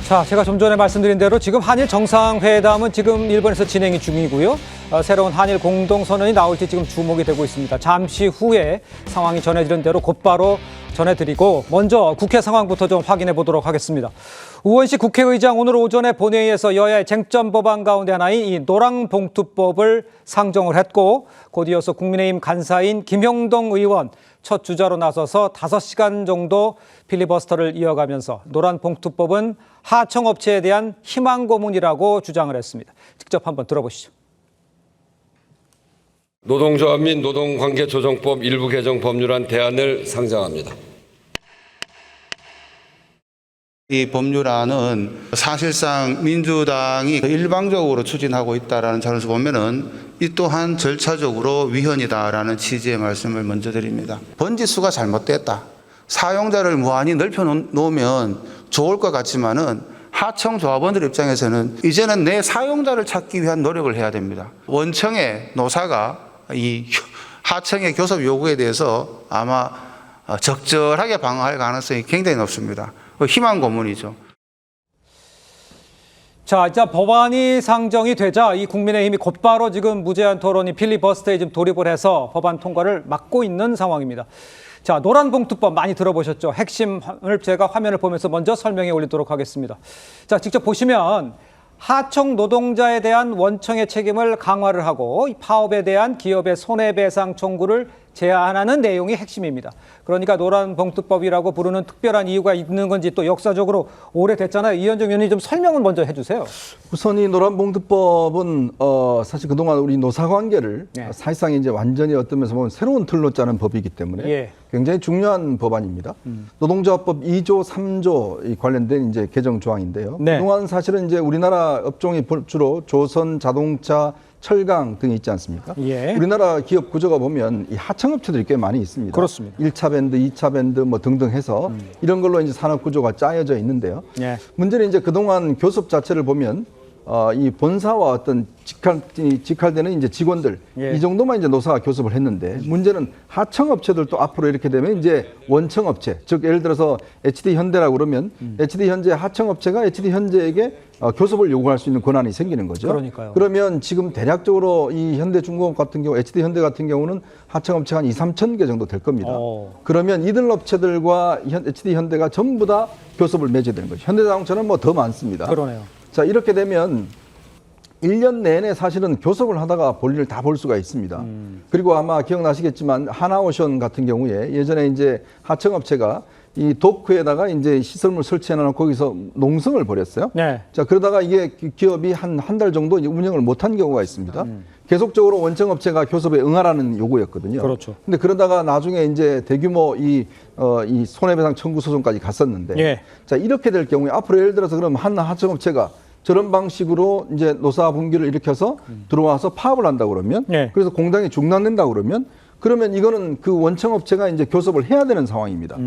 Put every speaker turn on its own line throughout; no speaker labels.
자, 제가 좀 전에 말씀드린 대로 지금 한일 정상회담은 지금 일본에서 진행이 중이고요. 새로운 한일 공동선언이 나올지 지금 주목이 되고 있습니다. 잠시 후에 상황이 전해지는 대로 곧바로 전해드리고 먼저 국회 상황부터 좀 확인해 보도록 하겠습니다. 우원식 국회의장 오늘 오전에 본회의에서 여야의 쟁점 법안 가운데 하나인 이 노랑봉투법을 상정을 했고 곧 이어서 국민의힘 간사인 김형동 의원 첫 주자로 나서서 5시간 정도 필리버스터를 이어가면서 노란봉투법은 하청업체에 대한 희망 고문이라고 주장을 했습니다. 직접 한번 들어보시죠.
노동조합 및 노동관계조정법 일부 개정 법률안 대안을 상정합니다.
이 법률안은 사실상 민주당이 일방적으로 추진하고 있다는 점에서 보면은 이 또한 절차적으로 위헌이다라는 취지의 말씀을 먼저 드립니다. 번지수가 잘못됐다. 사용자를 무한히 넓혀 놓으면 좋을 것 같지만은 하청 조합원들 입장에서는 이제는 내 사용자를 찾기 위한 노력을 해야 됩니다. 원청의 노사가 이 하청의 교섭 요구에 대해서 아마 적절하게 방어할 가능성이 굉장히 높습니다. 희망 고문이죠.
자, 이제 법안이 상정이 되자 이 국민의힘이 곧바로 지금 무제한 토론이 필리버스터에 지금 돌입을 해서 법안 통과를 막고 있는 상황입니다. 자, 노란봉투법 많이 들어보셨죠? 핵심을 제가 화면을 보면서 먼저 설명해 올리도록 하겠습니다. 자, 직접 보시면 하청 노동자에 대한 원청의 책임을 강화를 하고 파업에 대한 기업의 손해배상 청구를 제한하는 내용이 핵심입니다. 그러니까 노란봉투법이라고 부르는 특별한 이유가 있는 건지 또 역사적으로 오래됐잖아요. 이현정 의원님 좀 설명을 먼저 해주세요.
우선 이 노란봉투법은 사실 그동안 우리 노사관계를 사실상 이제 완전히 어떤 면에서 보면 새로운 틀로 짜는 법이기 때문에 굉장히 중요한 법안입니다. 노동조합법 2조, 3조 관련된 이제 개정 조항인데요. 그동안 사실은 이제 우리나라 업종이 주로 조선, 자동차, 철강 등이 있지 않습니까? 우리나라 기업 구조가 보면 이 하청업체들이 꽤 많이 있습니다.
그렇습니다.
1차 밴드, 2차 밴드 뭐 등등 해서 이런 걸로 이제 산업 구조가 짜여져 있는데요. 문제는 이제 그동안 교섭 자체를 보면 이 본사와 어떤 직할되는 이제 직원들 이 정도만 이제 노사가 교섭을 했는데 문제는 하청업체들도 앞으로 이렇게 되면 이제 원청업체 즉 예를 들어서 HD 현대라고 그러면 HD 현대 하청업체가 HD 현대에게 교섭을 요구할 수 있는 권한이 생기는 거죠.
그러니까요.
그러면 지금 대략적으로 이 현대중공업 같은 경우 HD 현대 같은 경우는 하청업체가 한 2, 3천 개 정도 될 겁니다. 그러면 이들 업체들과 HD 현대가 전부 다 교섭을 맺어야 되는 거죠. 현대자동차는 뭐 더 많습니다.
그러네요.
자, 이렇게 되면 1년 내내 사실은 교섭을 하다가 볼일을 다 볼 수가 있습니다. 그리고 아마 기억나시겠지만 하나오션 같은 경우에 예전에 이제 하청업체가 이 도크에다가 이제 시설물 설치해 놓고 거기서 농성을 벌였어요. 자, 그러다가 이게 기업이 한 달 정도 이제 운영을 못한 경우가 있습니다. 계속적으로 원청업체가 교섭에 응하라는 요구였거든요.
그렇죠.
근데 그러다가 나중에 이제 대규모 이 손해배상 청구 소송까지 갔었는데 자, 이렇게 될 경우에 앞으로 예를 들어서 그럼 한 하청업체가 저런 방식으로 이제 노사 분규를 일으켜서 들어와서 파업을 한다고 그러면 그래서 공장이 중단된다고 그러면 이거는 그 원청업체가 이제 교섭을 해야 되는 상황입니다.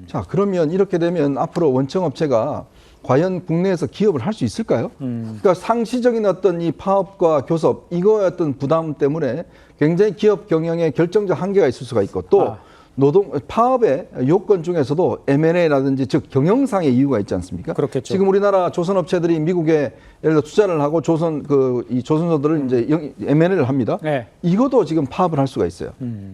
자, 그러면 이렇게 되면 앞으로 원청업체가 과연 국내에서 기업을 할 수 있을까요? 그러니까 상시적인 어떤 이 파업과 교섭 이거의 어떤 부담 때문에 굉장히 기업 경영에 결정적 한계가 있을 수가 있고 또 파업의 요건 중에서도 M&A라든지 즉 경영상의 이유가 있지 않습니까?
그렇겠죠.
지금 우리나라 조선업체들이 미국에 예를 들어 투자를 하고 이 조선소들을 이제 M&A를 합니다. 이것도 지금 파업을 할 수가 있어요.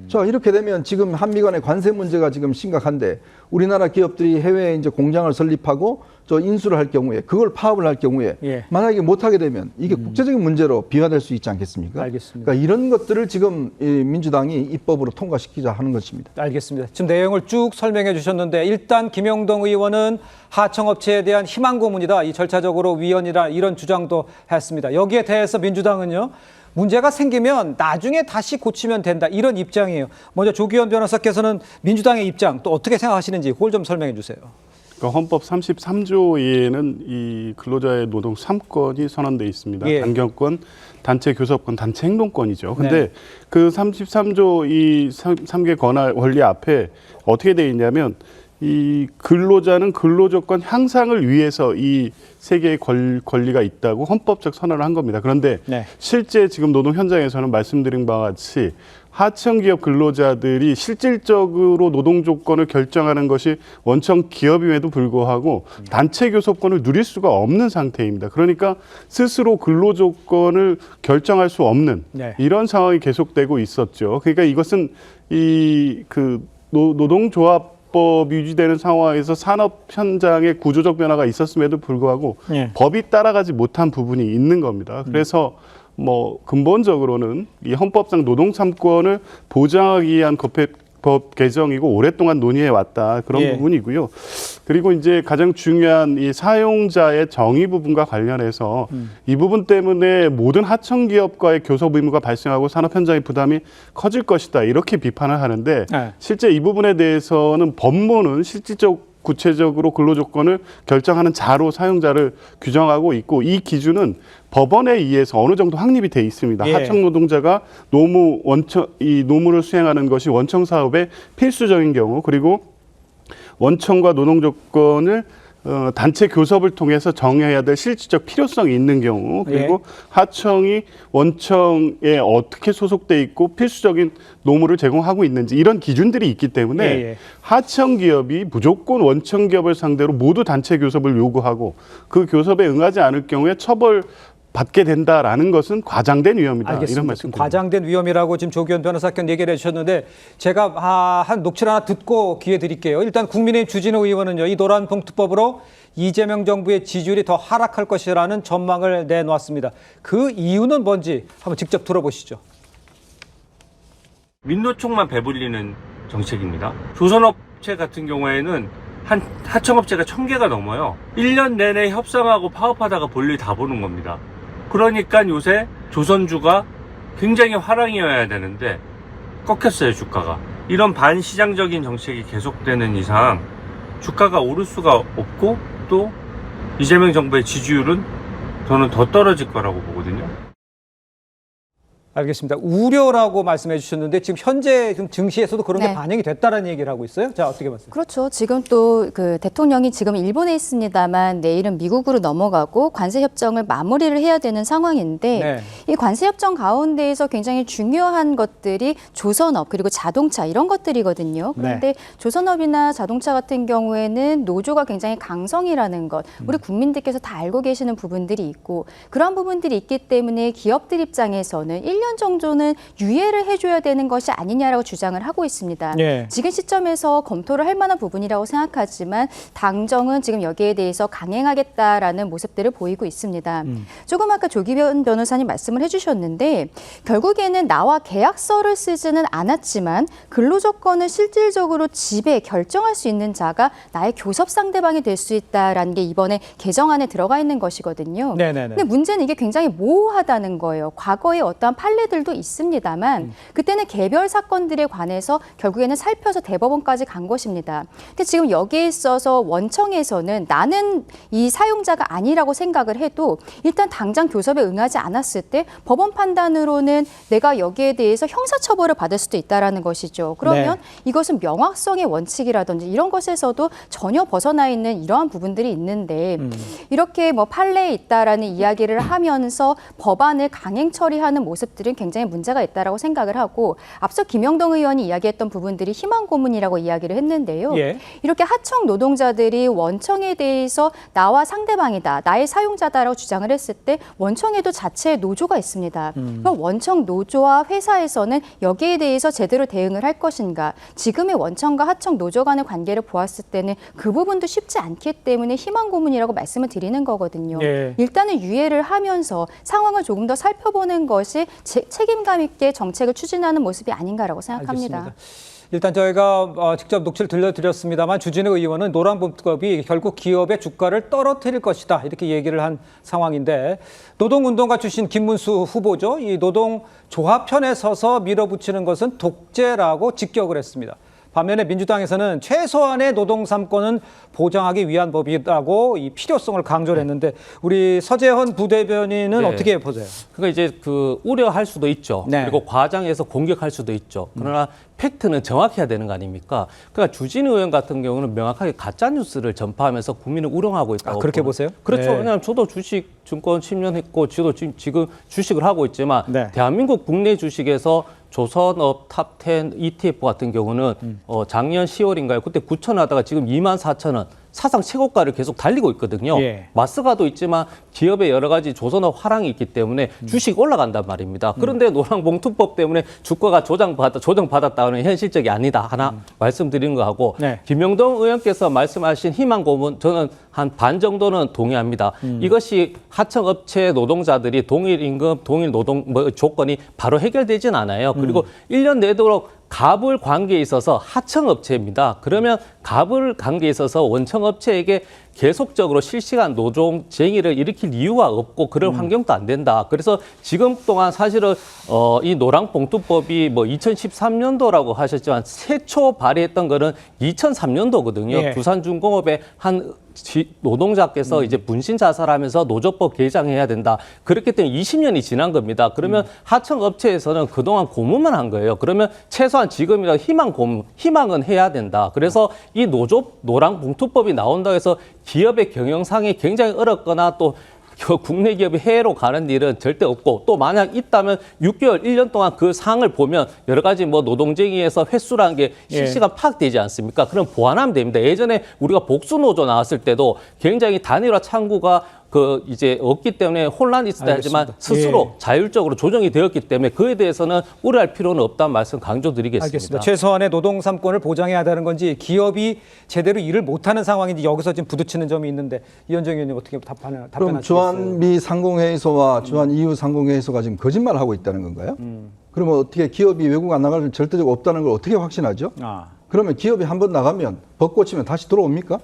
자, 이렇게 되면 지금 한미 간의 관세 문제가 지금 심각한데 우리나라 기업들이 해외에 이제 공장을 설립하고 저 인수를 할 경우에 그걸 파업을 할 경우에 만약에 못하게 되면 이게 국제적인 문제로 비화될 수 있지 않겠습니까?
알겠습니다.
그러니까 이런 것들을 지금 민주당이 입법으로 통과시키자 하는 것입니다.
알겠습니다. 지금 내용을 쭉 설명해 주셨는데 일단 김형동 의원은 하청업체에 대한 희망 고문이다. 이 절차적으로 위헌이다. 이런 주장도 했습니다. 여기에 대해서 민주당은요. 문제가 생기면 나중에 다시 고치면 된다. 이런 입장이에요. 먼저 조기현 변호사께서는 민주당의 입장 또 어떻게 생각하시는지 그걸 좀 설명해 주세요.
그러니까 헌법 33조에는 이 근로자의 노동 3권이 선언되어 있습니다. 단결권, 단체 교섭권, 단체 행동권이죠. 근데 그 33조 이 3개 권리 앞에 어떻게 되어 있냐면 이 근로자는 근로조건 향상을 위해서 이 세 개의 권리가 있다고 헌법적 선언을 한 겁니다. 그런데 실제 지금 노동 현장에서는 말씀드린 바와 같이 하청 기업 근로자들이 실질적으로 노동 조건을 결정하는 것이 원청 기업임에도 불구하고 단체 교섭권을 누릴 수가 없는 상태입니다. 그러니까 스스로 근로 조건을 결정할 수 없는
네.
이런 상황이 계속되고 있었죠. 그러니까 이것은 노동조합법 유지되는 상황에서 산업 현장의 구조적 변화가 있었음에도 불구하고
네.
법이 따라가지 못한 부분이 있는 겁니다. 그래서 근본적으로는 이 헌법상 노동 3권을 보장하기 위한 법 개정이고 오랫동안 논의해 왔다 그런
예.
부분이고요. 그리고 이제 가장 중요한 이 사용자의 정의 부분과 관련해서 이 부분 때문에 모든 하청 기업과의 교섭 의무가 발생하고 산업 현장의 부담이 커질 것이다 이렇게 비판을 하는데
네.
실제 이 부분에 대해서는 법무는 실질적 구체적으로 근로조건을 결정하는 자로 사용자를 규정하고 있고 이 기준은 법원에 의해서 어느 정도 확립이 돼 있습니다.
예.
하청 노동자가 이 노무를 수행하는 것이 원청 사업의 필수적인 경우 그리고 원청과 노동 조건을 단체 교섭을 통해서 정해야 될 실질적 필요성이 있는 경우 그리고
예.
하청이 원청에 어떻게 소속돼 있고 필수적인 노무를 제공하고 있는지 이런 기준들이 있기 때문에
예.
하청 기업이 무조건 원청 기업을 상대로 모두 단체 교섭을 요구하고 그 교섭에 응하지 않을 경우에 처벌 받게 된다라는 것은 과장된 위험이다.
알겠습니다.
이런 말씀 드립니다.
과장된 위험이라고 지금 조기현 변호사께서 얘기를 해주셨는데 제가 한 녹취를 하나 듣고 기회 드릴게요. 일단 국민의힘 주진우 의원은요. 이 노란봉투법으로 이재명 정부의 지지율이 더 하락할 것이라는 전망을 내놓았습니다. 그 이유는 뭔지 한번 직접 들어보시죠.
민노총만 배불리는 정책입니다. 조선업체 같은 경우에는 한 하청업체가 1000개가 넘어요. 1년 내내 협상하고 파업하다가 볼일 다 보는 겁니다. 그러니까 요새 조선주가 굉장히 화랑이어야 되는데 꺾였어요, 주가가. 이런 반시장적인 정책이 계속되는 이상 주가가 오를 수가 없고 또 이재명 정부의 지지율은 저는 더 떨어질 거라고 보거든요.
알겠습니다. 우려라고 말씀해 주셨는데 지금 현재 좀 증시에서도 그런 게
네.
반영이 됐다는 얘기를 하고 있어요. 자, 어떻게 보세요?
그렇죠. 지금 또 그 대통령이 지금 일본에 있습니다만 내일은 미국으로 넘어가고 관세 협정을 마무리를 해야 되는 상황인데
네.
이 관세 협정 가운데에서 굉장히 중요한 것들이 조선업 그리고 자동차 이런 것들이거든요. 그런데 조선업이나 자동차 같은 경우에는 노조가 굉장히 강성이라는 것 우리 국민들께서 다 알고 계시는 부분들이 있고 그런 부분들이 있기 때문에 기업들 입장에서는 1년 정도는 유예를 해줘야 되는 것이 아니냐라고 주장을 하고 있습니다.
네.
지금 시점에서 검토를 할 만한 부분이라고 생각하지만 당정은 지금 여기에 대해서 강행하겠다라는 모습들을 보이고 있습니다. 조금 아까 조기현 변호사님 말씀을 해주셨는데 결국에는 나와 계약서를 쓰지는 않았지만 근로조건을 실질적으로 지배, 결정할 수 있는 자가 나의 교섭 상대방이 될 수 있다라는 게 이번에 개정안에 들어가 있는 것이거든요.
네네네.
근데 문제는 이게 굉장히 모호하다는 거예요. 과거에 어떠한 판례들도 있습니다만 그때는 개별 사건들에 관해서 결국에는 살펴서 대법원까지 간 것입니다. 근데 지금 여기에 있어서 원청에서는 나는 이 사용자가 아니라고 생각을 해도 일단 당장 교섭에 응하지 않았을 때 법원 판단으로는 내가 여기에 대해서 형사처벌을 받을 수도 있다라는 것이죠. 그러면 이것은 명확성의 원칙이라든지 이런 것에서도 전혀 벗어나 있는 이러한 부분들이 있는데 이렇게 뭐 판례에 있다라는 이야기를 하면서 법안을 강행 처리하는 모습들은 굉장히 문제가 있다라고 생각을 하고 앞서 김영동 의원이 이야기했던 부분들이 희망 고문이라고 이야기를 했는데요.
예.
이렇게 하청 노동자들이 원청에 대해서 나와 상대방이다, 나의 사용자다라고 주장을 했을 때 원청에도 자체의 노조가 있습니다. 그럼 원청 노조와 회사에서는 여기에 대해서 제대로 대응을 할 것인가? 지금의 원청과 하청 노조 간의 관계를 보았을 때는 그 부분도 쉽지 않기 때문에 희망 고문이라고 말씀을 드리는 거거든요.
예.
일단은 유예를 하면서 상황을 조금 더 살펴보는 것이 책임감 있게 정책을 추진하는 모습이 아닌가라고 생각합니다.
알겠습니다. 일단 저희가 직접 녹취를 들려드렸습니다만 주진우 의원은 노란봉투법이 결국 기업의 주가를 떨어뜨릴 것이다 이렇게 얘기를 한 상황인데 노동운동가 출신 김문수 후보죠. 이 노동조합 편에 서서 밀어붙이는 것은 독재라고 직격을 했습니다. 반면에 민주당에서는 최소한의 노동 3권은 보장하기 위한 법이라고 이 필요성을 강조를 했는데 우리 서재헌 부대변인은 어떻게 보세요?
그러니까 이제 우려할 수도 있죠.
네.
그리고 과장해서 공격할 수도 있죠. 그러나 팩트는 정확해야 되는 거 아닙니까? 그러니까 주진우 의원 같은 경우는 명확하게 가짜 뉴스를 전파하면서 국민을 우롱하고 있다고.
그렇게 보세요?
그렇죠.
네.
왜냐하면 저도 주식 증권 10년 했고 저도 지금 주식을 하고 있지만
네.
대한민국 국내 주식에서 조선업 탑10 ETF 같은 경우는 작년 10월인가요? 그때 9,000원 하다가 지금 24,000원. 사상 최고가를 계속 달리고 있거든요.
예.
마스가도 있지만 기업의 여러 가지 조선업 화랑이 있기 때문에 주식 올라간단 말입니다. 그런데 노랑봉투법 때문에 주가가 조정받았다는 현실적이 아니다. 하나 말씀드리는 거 하고
네.
김영동 의원께서 말씀하신 희망 고문 저는 한 반 정도는 동의합니다. 이것이 하청업체 노동자들이 동일 임금, 동일 노동 조건이 바로 해결되진 않아요. 그리고 1년 내도록 갑을 관계에 있어서 하청업체입니다. 그러면 갑을 관계에 있어서 원청업체에게 계속적으로 실시간 노동쟁의를 일으킬 이유가 없고 그럴 환경도 안 된다. 그래서 지금 동안 사실은 이 노랑봉투법이 뭐 2013년도라고 하셨지만 최초 발의했던 거는 2003년도거든요.
예.
두산중공업의 한 노동자께서 이제 분신 자살하면서 노조법 개정해야 된다. 그렇기 때문에 20년이 지난 겁니다. 그러면 하청업체에서는 그동안 고문만 한 거예요. 그러면 최소한 지금이라도 희망은 해야 된다. 그래서 이 노랑봉투법이 나온다고 해서 기업의 경영상이 굉장히 어렵거나 또 국내 기업이 해외로 가는 일은 절대 없고 또 만약 있다면 6개월, 1년 동안 그 사항을 보면 여러 가지 뭐 노동쟁의에서 횟수라는 게 실시간 파악되지 않습니까? 그럼 보완하면 됩니다. 예전에 우리가 복수노조 나왔을 때도 굉장히 단일화 창구가 이제 없기 때문에 혼란이 있었다 하지만 스스로 자율적으로 조정이 되었기 때문에 그에 대해서는 우려할 필요는 없다는 말씀 강조드리겠습니다.
알겠습니다. 최소한의 노동 3권을 보장해야 되는 건지 기업이 제대로 일을 못하는 상황인지 여기서 지금 부딪히는 점이 있는데 이현정 의원님 어떻게
그럼
답변하시겠어요?
주한미 상공회의소와 주한 EU 상공회의소가 지금 거짓말을 하고 있다는 건가요? 그러면 어떻게 기업이 외국 안 나갈 절대적으로 없다는 걸 어떻게 확신하죠? 그러면 기업이 한 번 나가면 법 고치면 다시 들어옵니까?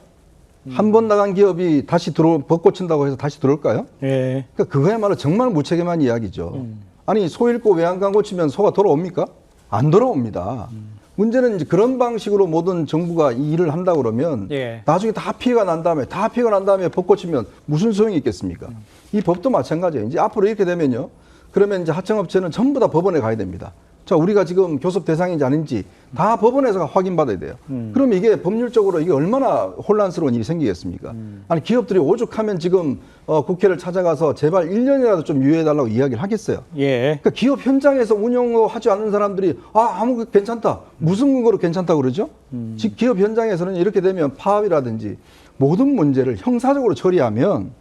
한 번 나간 기업이 다시 법 고친다고 해서 다시 들어올까요?
예.
그러니까 그거야말로 정말 무책임한 이야기죠. 아니 소 잃고 외양간 고치면 소가 돌아옵니까? 안 돌아옵니다. 문제는 이제 그런 방식으로 모든 정부가 이 일을 한다 그러면 나중에 다 피해가 난 다음에 법 고치면 무슨 소용이 있겠습니까? 이 법도 마찬가지예요. 이제 앞으로 이렇게 되면요. 그러면 이제 하청업체는 전부 다 법원에 가야 됩니다. 자, 우리가 지금 교섭 대상인지 아닌지 다 법원에서 확인받아야 돼요. 그럼 이게 법률적으로 이게 얼마나 혼란스러운 일이 생기겠습니까? 아니, 기업들이 오죽하면 지금 국회를 찾아가서 제발 1년이라도 좀 유예해달라고 이야기를 하겠어요. 그러니까 기업 현장에서 운영하지 않는 사람들이 아무 괜찮다. 무슨 근거로 괜찮다 그러죠? 즉 기업 현장에서는 이렇게 되면 파업이라든지 모든 문제를 형사적으로 처리하면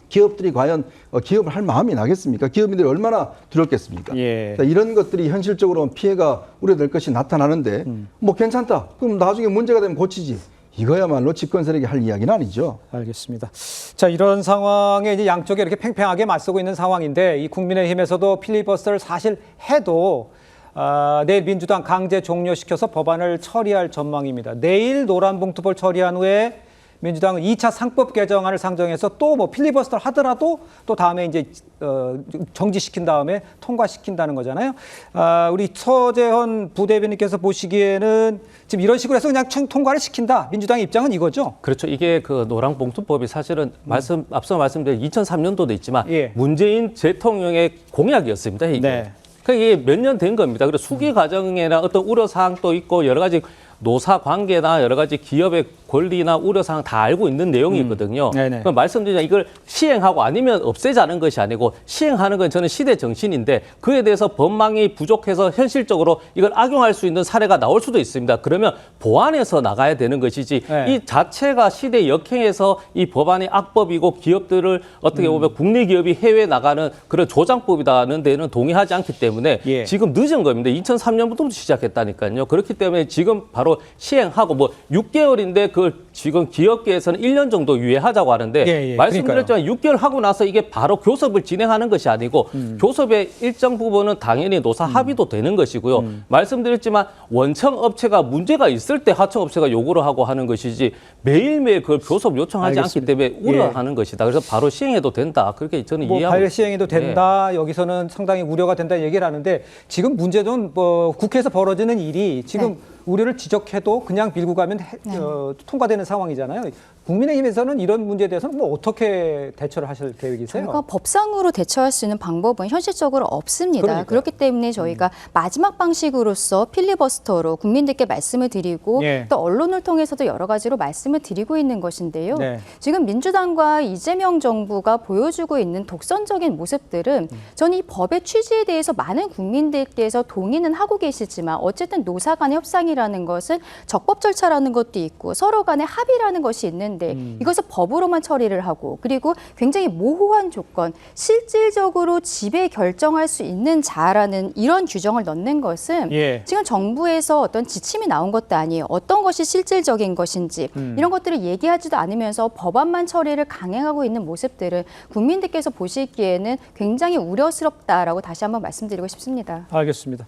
기업들이 과연 기업을 할 마음이 나겠습니까? 기업인들이 얼마나 두렵겠습니까? 자, 이런 것들이 현실적으로 피해가 우려될 것이 나타나는데 뭐 괜찮다. 그럼 나중에 문제가 되면 고치지. 이거야말로 집권 세력이 할 이야기는 아니죠.
알겠습니다. 자, 이런 상황에 이제 양쪽에 이렇게 팽팽하게 맞서고 있는 상황인데 이 국민의힘에서도 필리버스터를 사실 해도 내일 민주당 강제 종료시켜서 법안을 처리할 전망입니다. 내일 노란봉투법을 처리한 후에 민주당은 2차 상법 개정안을 상정해서 또 뭐 필리버스터를 하더라도 또 다음에 이제 정지시킨 다음에 통과시킨다는 거잖아요. 우리 서재헌 부대변인께서 보시기에는 지금 이런 식으로 해서 그냥 통과를 시킨다. 민주당의 입장은 이거죠.
그렇죠. 이게 그 노랑봉투법이 사실은 앞서 말씀드린 2003년도도 있지만 문재인 대통령의 공약이었습니다. 이게. 그러니까 이게 몇 년 된 겁니다. 그래서 수기 과정에나 어떤 우려 사항도 있고 여러 가지 노사 관계나 여러 가지 기업의 권리나 우려사항 다 알고 있는 내용이거든요. 말씀드리자면 이걸 시행하고 아니면 없애자는 것이 아니고 시행하는 건 저는 시대 정신인데 그에 대해서 법망이 부족해서 현실적으로 이걸 악용할 수 있는 사례가 나올 수도 있습니다. 그러면 보완해서 나가야 되는 것이지 이 자체가 시대 역행해서 이 법안이 악법이고 기업들을 어떻게 보면 국내 기업이 해외에 나가는 그런 조장법이라는 데는 동의하지 않기 때문에 지금 늦은 겁니다. 2003년부터 시작했다니까요. 그렇기 때문에 지금 바로 시행하고 뭐 6개월인데 그걸 지금 기업계에서는 1년 정도 유예하자고 하는데 말씀드렸지만 6개월 하고 나서 이게 바로 교섭을 진행하는 것이 아니고 교섭의 일정 부분은 당연히 노사 합의도 되는 것이고요. 말씀드렸지만 원청 업체가 문제가 있을 때 하청 업체가 요구를 하고 하는 것이지 매일매일 그걸 교섭 요청하지 않기 때문에 우려하는 것이다. 그래서 바로 시행해도 된다. 그렇게 저는 이해하고
있습니다. 시행해도 된다. 여기서는 상당히 우려가 된다 얘기를 하는데 지금 문제는 뭐 국회에서 벌어지는 일이 지금 우려를 지적해도 그냥 밀고 가면 통과되는 상황이잖아요. 국민의힘에서는 이런 문제에 대해서는 뭐 어떻게 대처를 하실 계획이세요?
저희가 법상으로 대처할 수 있는 방법은 현실적으로 없습니다.
그러니까요.
그렇기 때문에 저희가 마지막 방식으로서 필리버스터로 국민들께 말씀을 드리고
예.
또 언론을 통해서도 여러 가지로 말씀을 드리고 있는 것인데요.
네.
지금 민주당과 이재명 정부가 보여주고 있는 독선적인 모습들은 저는 이 법의 취지에 대해서 많은 국민들께서 동의는 하고 계시지만 어쨌든 노사 간의 협상이라는 것은 적법 절차라는 것도 있고 서로 간의 합의라는 것이 있는데 이것을 법으로만 처리를 하고 그리고 굉장히 모호한 조건, 실질적으로 지배 결정할 수 있는 자라는 이런 규정을 넣는 것은
예.
지금 정부에서 어떤 지침이 나온 것도 아니에요. 어떤 것이 실질적인 것인지 이런 것들을 얘기하지도 않으면서 법안만 처리를 강행하고 있는 모습들은 국민들께서 보시기에는 굉장히 우려스럽다라고 다시 한번 말씀드리고 싶습니다.
알겠습니다.